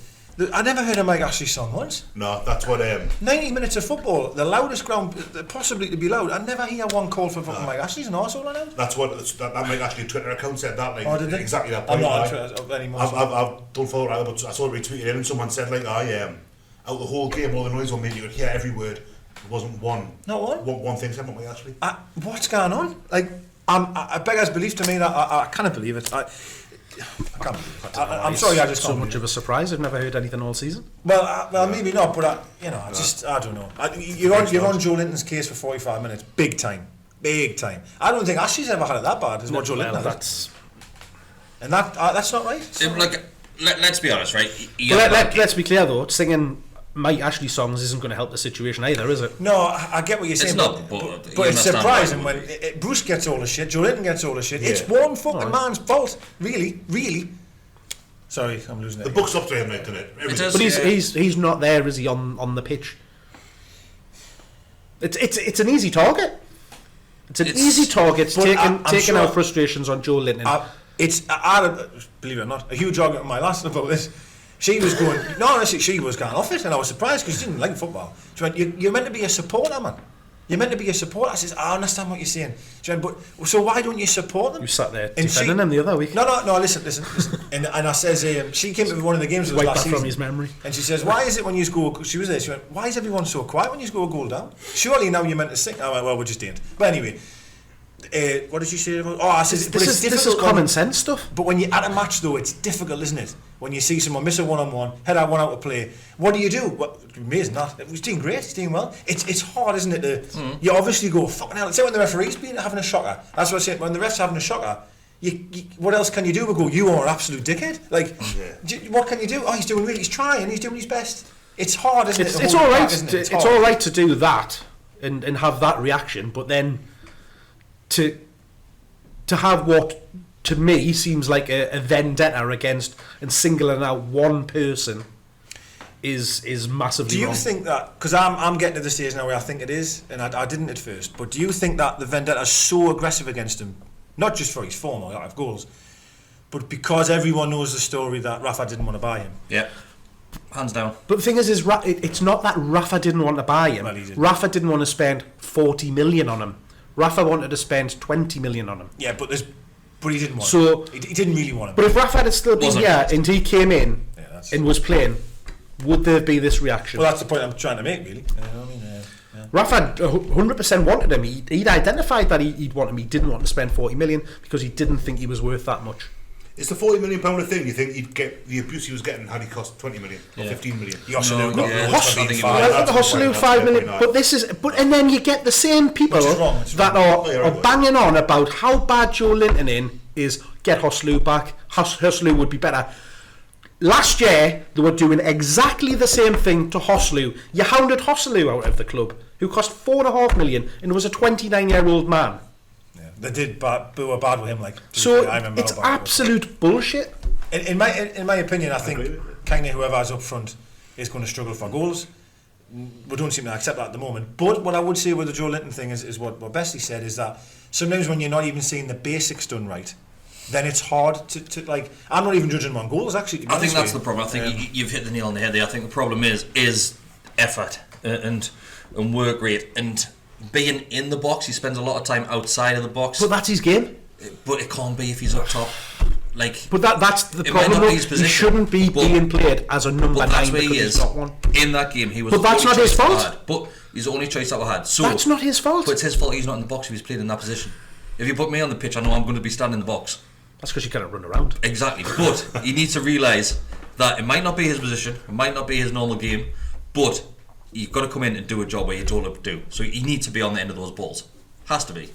Speaker 4: I never heard a Mike Ashley song once.
Speaker 3: No, that's what
Speaker 4: 90 minutes of football, the loudest ground possibly to be loud. I never hear one call for fucking Mike Ashley's an arsehole on it.
Speaker 3: That's what that Mike Ashley Twitter account said that.
Speaker 4: Did they?
Speaker 3: Exactly that point.
Speaker 4: I'm not on Twitter anymore.
Speaker 3: I don't follow it, but I saw it retweeted in, and someone said out the whole game, all the noise on me, you could hear every word. There wasn't one.
Speaker 4: Not one.
Speaker 3: One thing said about Mike Ashley.
Speaker 4: What's going on? I beggars belief to me that I can't believe it. I can't believe it. I'm sorry, I just can't.
Speaker 2: So much of a surprise. I've never heard anything all season.
Speaker 4: Well, maybe not, but I don't know. You're on Joe Linton's case for 45 minutes, big time. I don't think Ashley's ever had it that bad as what Joe Linton has. And that's not right.
Speaker 1: Let's be honest, right?
Speaker 2: Let's be clear though. Singing Mike Ashley songs isn't going to help the situation either, is it?
Speaker 4: No, I get what you're saying.
Speaker 1: It's
Speaker 4: but it's surprising when Bruce gets all the shit, Joe Linton gets all the shit. Yeah. It's one fucking man's fault, really. Sorry, I'm losing it.
Speaker 3: The buck's up to him, isn't it?
Speaker 2: But he's not there, is he, on the pitch? It's an easy target. It's easy target taking out frustrations on Joe Linton.
Speaker 4: I believe it or not, a huge argument with my lass about this. She was going off it, and I was surprised because she didn't like football. She went, you're meant to be a supporter, man. You're meant to be a supporter. I says, I understand what you're saying. She went, but so why don't you support them?
Speaker 2: You sat there defending them the other week.
Speaker 4: No, listen. and I says, she came to one of the games that was last season.
Speaker 2: From his memory.
Speaker 4: And she says, why is it when you score, she was there, she went, why is everyone so quiet when you score a goal down? Surely now you're meant to sing. I went, well, we're just doing it. But anyway, what did she say about? I said,
Speaker 2: this is common sense stuff.
Speaker 4: But when you're at a match, though, it's difficult, isn't it? When you see someone miss a one-on-one, head out one out to play, what do you do? Well, amazing that. He's doing great. He's doing well. It's hard, isn't it? You obviously go fucking hell. Say when the referee's been having a shocker. That's what I say. When the ref's having a shocker, what else can you do? We go, you are an absolute dickhead. What can you do? Oh, he's doing really. He's trying. He's doing his best. It's hard, isn't it?
Speaker 2: It's all right. It's all right to do that and have that reaction, but then to have what to me seems like a vendetta against and singling out one person is massively wrong.
Speaker 4: Do you think that, because I'm getting to the stage now where I think it is, and I didn't at first, but do you think that the vendetta is so aggressive against him, not just for his form or out of goals, but because everyone knows the story that Rafa didn't want to buy him?
Speaker 1: Yeah, hands down.
Speaker 2: But the thing is it's not that Rafa didn't want to buy him.
Speaker 4: Well,
Speaker 2: Rafa didn't want to spend 40 million on him. Rafa wanted to spend 20 million on him.
Speaker 4: Yeah, but he didn't want him. He didn't really want him.
Speaker 2: But if Rafa had still been here and he came in and was playing, would there be this reaction?
Speaker 4: Well, that's the point I'm trying to make, really. You know what I mean?
Speaker 2: Rafa 100% wanted him. He'd identified that he'd want him. He didn't want to spend 40 million because he didn't think he was worth that much.
Speaker 3: Is the £40 million a thing? You think he'd get the abuse he was getting had he cost 20 million or 15 million?
Speaker 2: Hosselu 5 million. But this is, and then you get the same people that are banging on about how bad Joe Linton is. Get Hosselu back. Hosselu would be better. Last year they were doing exactly the same thing to Hosselu. You hounded Hosselu out of the club, who cost $4.5 million and was a 29-year-old man.
Speaker 4: They did were bad with him, like.
Speaker 2: So it's absolute bullshit.
Speaker 4: In my opinion, I think kind of whoever's up front is going to struggle for goals. We don't seem to accept that at the moment. But what I would say with the Joe Linton thing is what Besty said, is that sometimes when you're not even seeing the basics done right, then it's hard to like. I'm not even judging him on goals, actually.
Speaker 1: I think that's the problem. I think you've hit the nail on the head there. I think the problem is effort and work rate and being in the box. He spends a lot of time outside of the box.
Speaker 2: But that's his game.
Speaker 1: But it can't be if he's up top. Like,
Speaker 2: but that's the problem. He shouldn't be being played as a number 9
Speaker 1: that's where
Speaker 2: because
Speaker 1: he is.
Speaker 2: He's not one.
Speaker 1: In that game, he was.
Speaker 2: But that's not his fault.
Speaker 1: But he's the only choice that we had. So
Speaker 2: that's not his fault.
Speaker 1: But it's his fault he's not in the box if he's played in that position. If you put me on the pitch, I know I'm going to be standing in the box.
Speaker 2: That's because you can't run around.
Speaker 1: Exactly. But he needs to realise that it might not be his position, it might not be his normal game, but you've got to come in and do a job where you're told to do. So you need to be on the end of those balls. Has to be.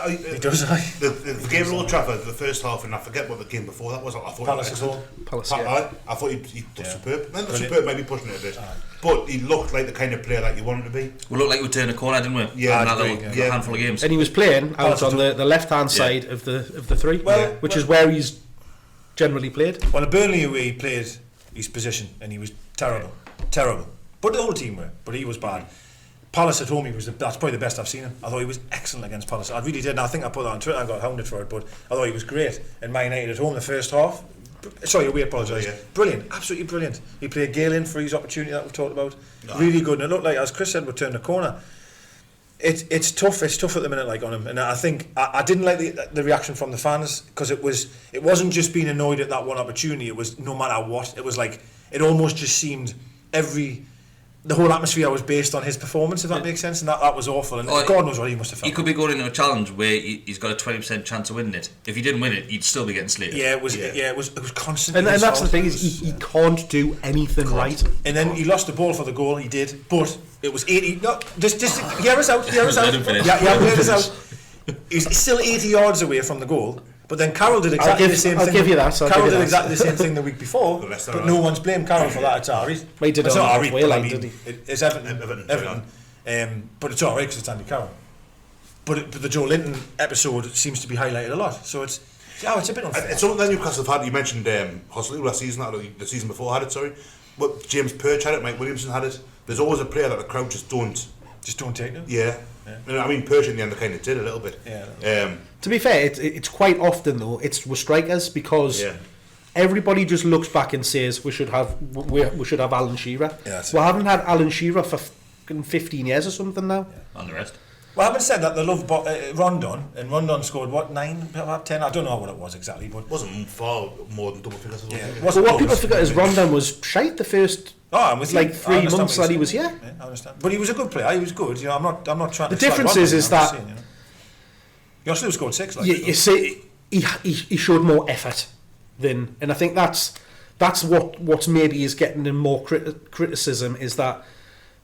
Speaker 4: He does.
Speaker 3: The game at Old Trafford, the first half, and I forget what the game before that was. I thought
Speaker 2: Palace.
Speaker 3: I thought he was superb. Superb, maybe pushing it a bit, but he looked like the kind of player that you want him to be.
Speaker 1: We looked like we turned a corner, didn't we?
Speaker 3: Yeah,
Speaker 1: a handful of games.
Speaker 2: And he was playing out on the left hand side of the three, which is where he's generally played.
Speaker 4: Well, at Burnley away, he played his position, and he was terrible. But the whole team were. But he was bad. Palace at home, that's probably the best I've seen him. I thought he was excellent against Palace. I really did, and I think I put that on Twitter and got hounded for it, but I thought he was great. And Man United at home, the first half, sorry, we apologise. Brilliant, absolutely brilliant. He played Gale in for his opportunity that we've talked about. Really good, and it looked like, as Kris said, we turned the corner. It's tough at the minute, like, on him. And I think I didn't like the reaction from the fans, because it wasn't just being annoyed at that one opportunity. It was no matter what. It was like, it almost just seemed the whole atmosphere was based on his performance, if that makes sense, and that was awful. And God knows what he must have felt.
Speaker 1: He could be going into a challenge where he's got a 20% chance of winning it. If he didn't win it, he'd still be getting slated.
Speaker 4: Yeah, it was constantly.
Speaker 2: And that's the thing, is he can't do anything right.
Speaker 4: And then he lost the ball for the goal. He did, but it was 80. No, just hear us out. Hear us out. He's still 80 yards away from the goal. But then Carroll did exactly the same thing.
Speaker 2: I'll give you that.
Speaker 4: Carroll did exactly the same thing the week before, but no one's blamed Carroll for that. It's Ari.
Speaker 2: He did it on halfway line, did he?
Speaker 4: It's Everton. But it's alright because it's Andy Carroll. But the Joe Linton episode seems to be highlighted a lot. So it's a bit unfair.
Speaker 3: It's something that Newcastle have had. You mentioned Hosselu last season, the season before had it. Sorry, but James Perch had it. Mike Williamson had it. There's always a player that the crowd just don't take them. Yeah. I mean, Perch in the end kind of did a little bit.
Speaker 2: Yeah. To be fair, it's quite often though. It's with strikers, because everybody just looks back and says we should have Alan Shearer. We haven't had Alan Shearer for 15 years or something now.
Speaker 1: And the rest.
Speaker 4: Well, having said that, they love Rondon, and Rondon scored 9, 10. I don't know what it was exactly, but
Speaker 3: it wasn't far more than double figures.
Speaker 2: What people forget is Rondon was shite the first.
Speaker 4: I'm with
Speaker 2: 3 months that he was here.
Speaker 4: Yeah, I understand, but he was a good player. He was good. I'm not trying.
Speaker 2: The difference is that
Speaker 4: Yoshlu scored 6.
Speaker 2: You see, he showed more effort than, and I think that's what maybe is getting him more criticism, is that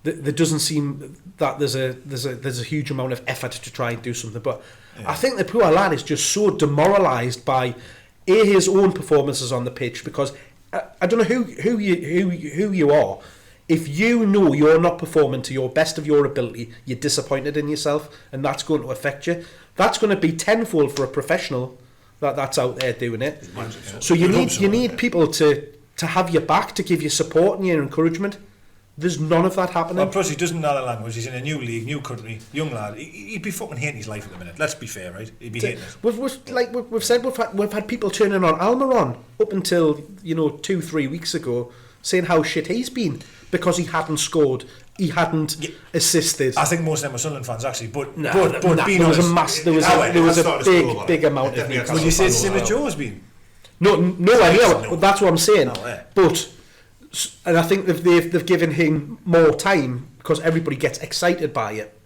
Speaker 2: there doesn't seem that there's a huge amount of effort to try and do something. But I think the poor lad is just so demoralised by his own performances on the pitch, because I don't know who you are. If you know you're not performing to your best of your ability, you're disappointed in yourself, and that's going to affect you. That's going to be tenfold for a professional that's out there doing it. So you need people to have your back, to give you support and your encouragement. There's none of that happening.
Speaker 4: Well, plus he doesn't know the language. He's in a new league, new country, young lad. He'd be fucking hating his life at the minute. Let's be fair, right? He'd be hating it.
Speaker 2: We've said we've had people turning on Almiron up until 2-3 weeks ago, saying how shit he's been because he hadn't scored, he hadn't assisted.
Speaker 4: I think most of them were Sunderland fans actually, but being
Speaker 2: honest, there was a big amount of Newcastle.
Speaker 4: Would you say the same as Joe's been?
Speaker 2: No idea. But that's what I'm saying. But. And I think they've given him more time because everybody gets excited by it.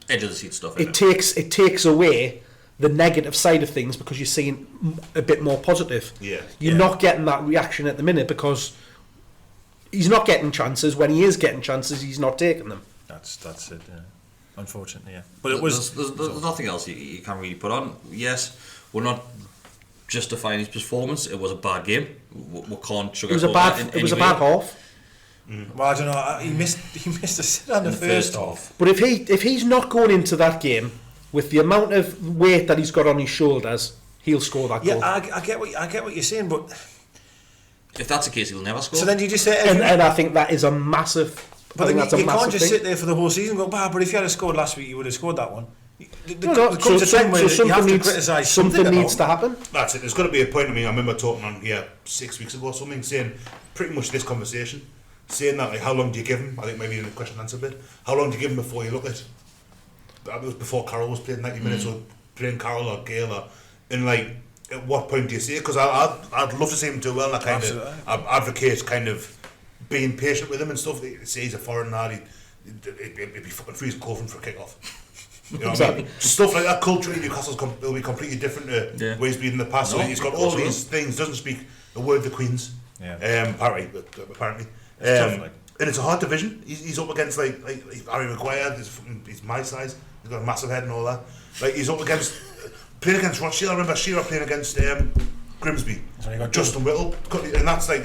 Speaker 1: Edge of the seat stuff.
Speaker 2: It takes away the negative side of things because you're seeing a bit more positive.
Speaker 3: Yeah.
Speaker 2: You're not getting that reaction at the minute because he's not getting chances. When he is getting chances, he's not taking them.
Speaker 4: That's it. Yeah. Unfortunately, yeah. But it was.
Speaker 1: There's nothing else you can really put on. Yes, we're not justifying his performance. It was a bad game. We can't sugarcoat that.
Speaker 2: It was a bad half.
Speaker 4: Well, I don't know. He missed a sit on the first half.
Speaker 2: But if he's not going into that game with the amount of weight that he's got on his shoulders, he'll score that goal.
Speaker 4: Yeah, I get what you're saying, but
Speaker 1: if that's the case, he'll never score.
Speaker 4: So then you just say,
Speaker 2: and I think that is a massive.
Speaker 4: But then you can't just sit there for the whole season and go, but if you had scored last week, you would have scored that one.
Speaker 2: Something needs to happen.
Speaker 3: That's it. There's got to be a point. I mean, I remember talking on here 6 weeks ago or something, saying pretty much this conversation, saying that, like, how long do you give him? I think maybe in the question and answer bit. How long do you give him before you look at? That was before Carroll was playing 90 minutes, or playing Carroll or Gale, and like, at what point do you see it? Because I'd love to see him do well. And I kind of advocate kind of being patient with him and stuff. They say he's a foreign lad. It'd be fucking freezing cold for a kick off. You know what I mean? Stuff like that. Culturally, Newcastle's will be completely different to where he's been in the past. So he's got all these things. Doesn't speak a word of the Queen's. Apparently. And it's a hard division. He's up against like Harry Maguire. He's my size. He's got a massive head and all that. Like, he's up against playing against Rochdale. I remember Shearer playing against Grimsby. So you got Justin Whittle, and that's like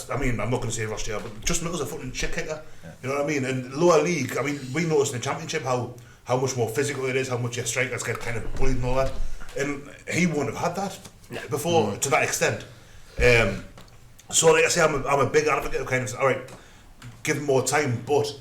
Speaker 3: I mean, I'm not going to say Rochdale, but Justin Whittle's a fucking shit kicker. Yeah. You know what I mean? And lower league, I mean, we noticed in the Championship how much more physical it is, how much your strikers get kind of bullied and all that. And he wouldn't have had that before to that extent. So, like I say, I'm a big advocate of kind of, all right, give him more time, but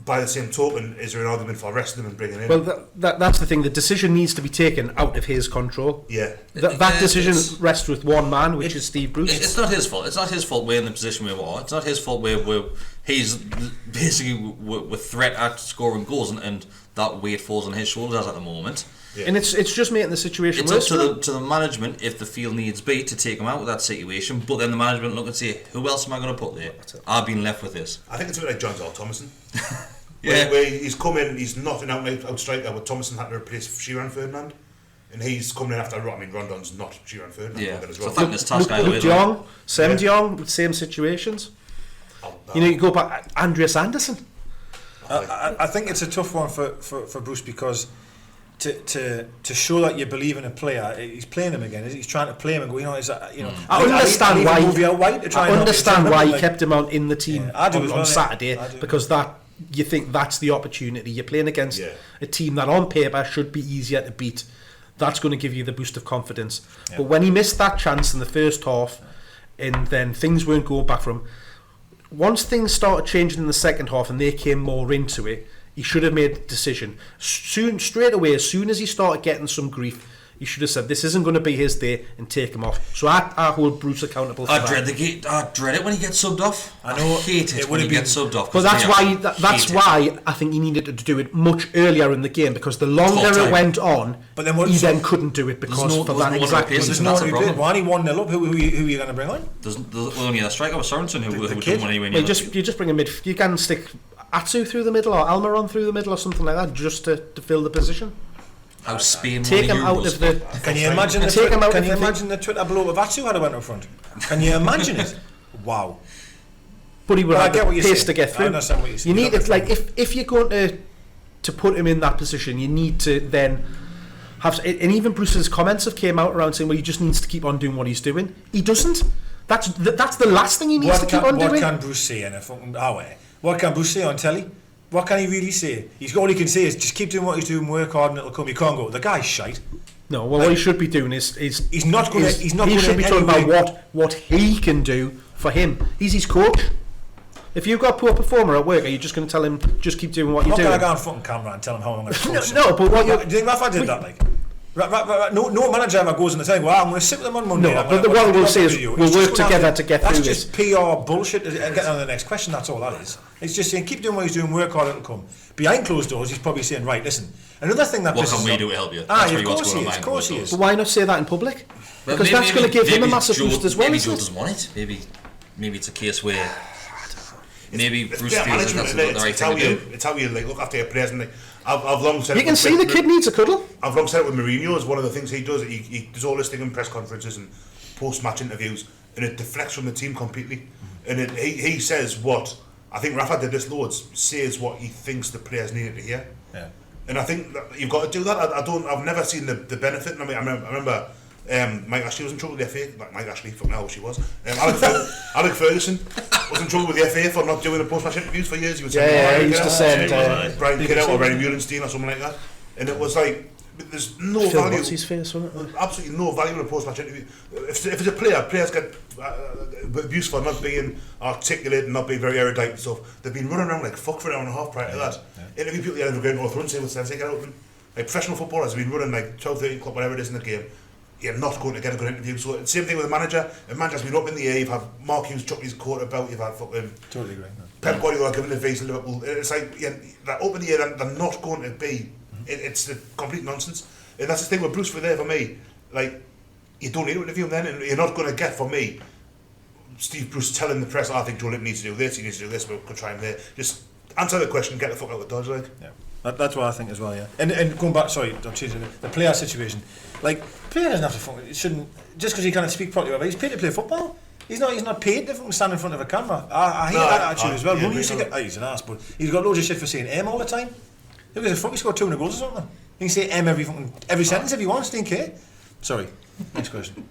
Speaker 3: by the same token, is there an argument for resting him and bringing him in?
Speaker 2: Well, that's the thing. The decision needs to be taken out of his control.
Speaker 3: Yeah.
Speaker 2: That decision rests with one man, which is Steve Bruce.
Speaker 1: It's not his fault. It's not his fault we're in the position we are. It's not his fault where he's basically with threat at scoring goals, and that weight falls on his shoulders at the moment.
Speaker 2: Yeah. And it's just making the situation
Speaker 1: worse.
Speaker 2: It's
Speaker 1: up to the management, if the feel needs be, to take him out of that situation. But then the management look and say, who else am I going to put there? I've been left with this.
Speaker 3: I think it's a bit like John Zal Thomason. Where he's come in, he's not an out striker, but Thomason had to replace Sheeran Ferdinand. And he's coming in after, I mean, Rondon's not Sheeran Ferdinand.
Speaker 1: Yeah,
Speaker 3: as well.
Speaker 1: So Luke
Speaker 2: de Jong, Sam de Jong, same situations. You know, you go back, Andreas Andersen.
Speaker 4: I think it's a tough one for Bruce, because to show that you believe in a player, he's playing him again. He's trying to play him and go,
Speaker 2: I understand why he kept him out in the team on Saturday, because that you think that's the opportunity. You're playing against a team that on paper should be easier to beat. That's going to give you the boost of confidence. Yeah. But when he missed that chance in the first half, and then things weren't going back for him, once things started changing in the second half and they came more into it, he should have made a decision. Straight away, as soon as he started getting some grief, he should have said, this isn't going to be his day, and take him off. So I hold Bruce accountable for that.
Speaker 1: I dread it when he gets subbed off. I hate it when he gets subbed off.
Speaker 2: But that's why I think he needed to do it much earlier in the game, because the longer it went on, he then couldn't do it because for that exact reason.
Speaker 4: There's no one who did. Why he 1-0 up? Who are you going to bring on?
Speaker 1: There's only a striker with Sorensen who didn't want anywhere near.
Speaker 2: You just bring a mid. You can stick Atsu through the middle or Almiron through the middle or something like that, just to fill the position.
Speaker 1: How Spain
Speaker 2: take him out of the.
Speaker 4: Can you imagine the Twitter blow of Atsu had went up front? Can you imagine it? Wow.
Speaker 2: But he would have the pace to get through.
Speaker 4: I understand what you're saying.
Speaker 2: You need it, like, if you're going to put him in that position, you need to then have. And even Bruce's comments have came out around saying, well, he just needs to keep on doing what he's doing. He doesn't. That's the last thing he needs to keep on doing.
Speaker 4: What can Bruce say in a fucking hour? What can Bruce say on telly? What can he really say? All he can say is just keep doing what he's doing, work hard, and it'll come. You can't go, the guy's shite.
Speaker 2: No, well, what he should be doing is
Speaker 4: he's not going to. He
Speaker 2: should be talking about what he can do for him. He's his coach. If you've got a poor performer at work, are you just going to tell him just keep doing what you're doing?
Speaker 4: I'm not going to go on fucking camera and tell him how I'm going to coach him.
Speaker 2: No, but what you
Speaker 4: do you think Rafa did that? Like, no manager ever goes in the time, well, I'm going to sit with them on Monday.
Speaker 2: No, but the one we'll say is we'll work together to get through this.
Speaker 4: That's just PR bullshit and get on to the next question. That's all that is. It's just saying keep doing what he's doing, work hard, it'll come. Behind closed doors, he's probably saying, right, listen, another thing that
Speaker 1: what can we do to help you?
Speaker 4: Of course he is.
Speaker 2: But why not say that in public? Because that's going to give him a massive boost as well.
Speaker 1: Maybe Joe doesn't want it. Maybe it's a case where maybe Bruce feels that's the right thing to do.
Speaker 3: It's how you like look after your players. And like, I've long said
Speaker 2: you can see the kid needs a cuddle.
Speaker 3: I've long said it with Mourinho is one of the things he does. He does all this thing in press conferences and post-match interviews, and it deflects from the team completely. And he says what I think Rafa did this loads. Says what he thinks the players needed to hear.
Speaker 4: Yeah. And
Speaker 3: I think that you've got to do that. I've never seen the benefit. I remember Mike Ashley was in trouble with the FA. Like Mike Ashley, fucking hell, she was. Alec Ferguson was in trouble with the FA for not doing the post-match interviews for years. He would
Speaker 2: he used to send
Speaker 3: Brian Kidder or Rennie Muhlenstein or something like that. And it was like, there's no
Speaker 2: Phil
Speaker 3: value.
Speaker 2: What's his face, wasn't it?
Speaker 3: Absolutely no value in a post-match interview. If it's a player, players get abused for not being articulate and not being very erudite and stuff. They've been running around like fuck for an hour and a half prior to that. Interview people at the ground or run, say what's say get out of them. Like professional footballers have been running like 12, 13 club, whatever it is in the game. You're not going to get a good interview. So same thing with the manager. The manager's been up in the air. You've had Mark Hughes chuck his coat about. You've had fucking
Speaker 4: totally agree.
Speaker 3: Pep Guardiola giving advice to Liverpool. It's like they're up in the air. They're not going to be. It's the complete nonsense. And that's the thing with Bruce for there for me. Like you don't need to interview him then, and you're not going to get for me. Steve Bruce telling the press, I think Joe Linton needs to do this. He needs to do this. We'll try him there. Just answer the question. Get the fuck out of the dodge, like.
Speaker 4: Yeah. That's what I think as well, yeah. And going back, sorry, don't change it. The player situation, like player doesn't have to fucking. It shouldn't just because he can't speak properly. He's paid to play football. He's not paid to fucking stand in front of a camera. I hate that attitude as well. Yeah, he's an ass, but he's got loads of shit for saying M all the time. Who gives a fuck? He scored 200 goals or something. He can say M every sentence if he wants. Didn't care. Sorry. Next question.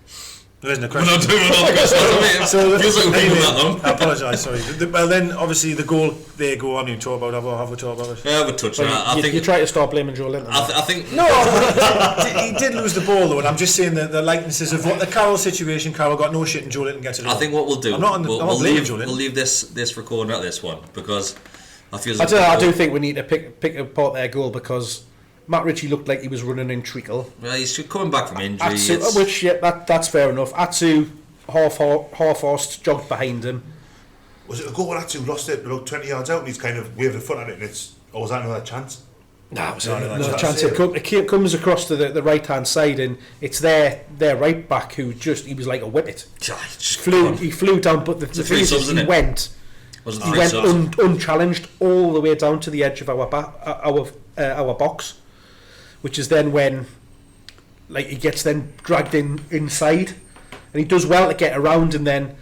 Speaker 4: There isn't a question.
Speaker 1: We're not doing another question. So feels like we've been that long.
Speaker 4: I apologise, sorry. Well then, obviously the goal, there you go, I haven't even talked about it. Have we talked about it?
Speaker 1: Yeah, we'll touch on it. I think
Speaker 2: you try to start blaming Joe Linton.
Speaker 1: I think...
Speaker 4: No, he did lose the ball though, and I'm just saying that the likenesses of what the Carroll situation, Carroll got no shit and Joe Linton gets it all.
Speaker 1: I think what we'll do, we'll leave this recording at this one, because I feel...
Speaker 2: I do think we need to pick apart their goal, because Matt Ritchie looked like he was running in treacle.
Speaker 1: Well, he's coming back from injury.
Speaker 2: Atsu, that's fair enough. Atsu half-horsed, jogged behind him.
Speaker 3: Was it a goal when Atsu lost it about 20 yards out and he's kind of waved a foot at it, and or was that another chance?
Speaker 2: No, it was another chance. It comes across to the right-hand side, and it's their right back who he was like a whippet. He flew down, but the thing is he went unchallenged all the way down to the edge of our box, which is then when he gets then dragged inside. And he does well to get around, and then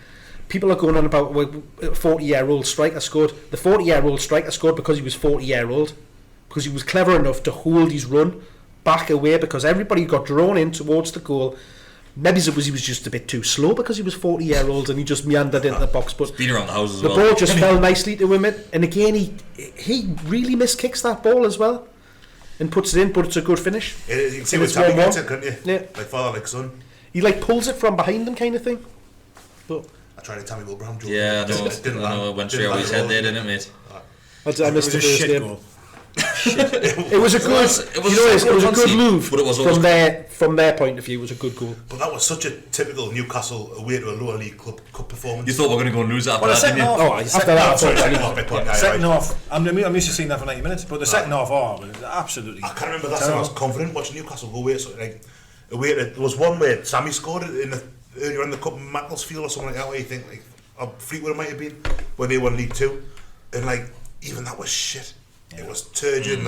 Speaker 2: people are going on about 40-year-old striker scored. The 40-year-old striker scored because he was 40-year-old, because he was clever enough to hold his run back away, because everybody got drawn in towards the goal. Maybe he was just a bit too slow because he was 40-year-old and he just meandered into the box. But
Speaker 1: been around the house as
Speaker 2: well. The ball just fell nicely to him, and again he really miskicks that ball as well and puts it in, but it's a good finish.
Speaker 3: You can see what's happening, couldn't you?
Speaker 2: Yeah.
Speaker 3: Like father, like son.
Speaker 2: He pulls it from behind him, kind of thing. But
Speaker 3: I tried to Tammy Wilbraham.
Speaker 1: Yeah, I know. Went straight over his head there, didn't it, mate?
Speaker 2: I missed the first game. It was a good move,
Speaker 1: but it was
Speaker 2: from their point of view. It was a good goal.
Speaker 3: But that was such a typical Newcastle away to a lower league club cup performance.
Speaker 1: You thought we were going to go and lose after that, didn't you?
Speaker 4: Second half. I'm used to seeing that for 90 minutes, but the second half, was absolutely.
Speaker 3: I can't remember that time I was confident watching Newcastle go away. There was one where Sammy scored it earlier in the cup, Macclesfield or something like that. Where you think Fleetwood it might have been when they won League Two, and even that was shit. Yeah. It was turgid,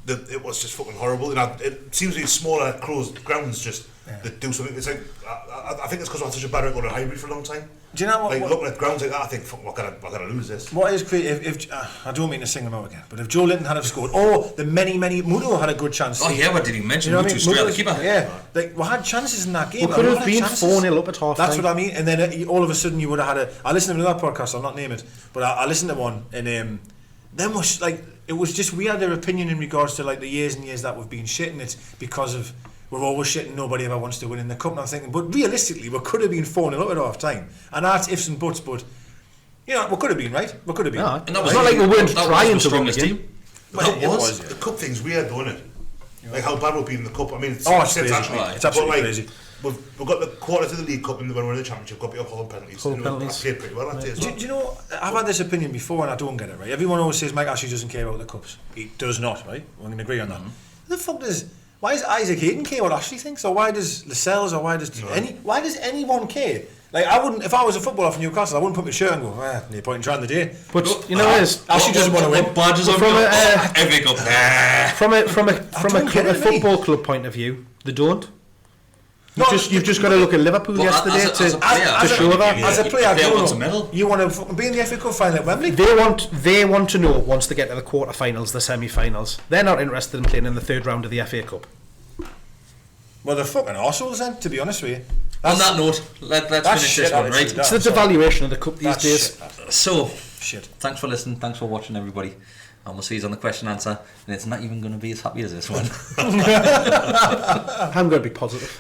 Speaker 3: it was just fucking horrible. And it seems to be smaller, closed grounds that do something. It's like I think it's because I had such a bad record at Highbury for a long time.
Speaker 4: Do you know what?
Speaker 3: Looking at grounds like that, I think, fuck, I gotta lose this.
Speaker 4: What is great if I don't mean to sing them out again, but if Joe Linton had have scored, or the many Muto had a good chance.
Speaker 1: Oh yeah, what did he mention? Muto straight at the keeper.
Speaker 4: Yeah, we had chances in that game.
Speaker 2: We could have been 4-0 up at half time.
Speaker 4: That's what I mean. And then all of a sudden you would have had I listened to another podcast. I'll not name it, but I listened to one, and then was it was just we had their opinion in regards to the years and years that we've been shit, and it's because of we're always shit and nobody ever wants to win in the cup. And I'm thinking, but realistically, we could have been 4-0 up at half time, and that's ifs and buts. But we could have been right. We could have been.
Speaker 2: And that was not like we weren't trying to win the game.
Speaker 3: But it was the cup thing's weird, wasn't it? Like how bad we've been in the cup. I mean,
Speaker 4: it's crazy. It's absolutely crazy.
Speaker 3: We've got the quarters of the League Cup and when we're in the Championship, got to be up Holland penalties. I played pretty well that day as well.
Speaker 4: Do you know, I've had this opinion before and I don't get it, right? Everyone always says Mike Ashley doesn't care about the Cups. He does not, right? We're going to agree on that. Why does Isaac Hayden care what Ashley thinks? Or why does Lascelles, or why does anyone care Like, I wouldn't, if I was a footballer from Newcastle, I wouldn't put my shirt and go, no point in trying the day.
Speaker 2: But you know what it is?
Speaker 4: Actually doesn't want to win.
Speaker 1: Badges on every cup.
Speaker 2: From a football club point of view, they don't. You've just got to look at Liverpool yesterday to show that.
Speaker 4: As a player, you want to fucking be in the FA Cup final at Wembley.
Speaker 2: They want to know once they get to the quarter-finals, the semi-finals. They're not interested in playing in the third round of the FA Cup.
Speaker 4: Well, they're fucking arseholes then, to be honest with you.
Speaker 1: On that note, let's finish this one, right?
Speaker 2: It's the devaluation of the cup these days.
Speaker 1: Thanks for listening, thanks for watching, everybody. And we'll see you on the question answer, and it's not even going to be as happy as this one.
Speaker 2: I'm going to be positive.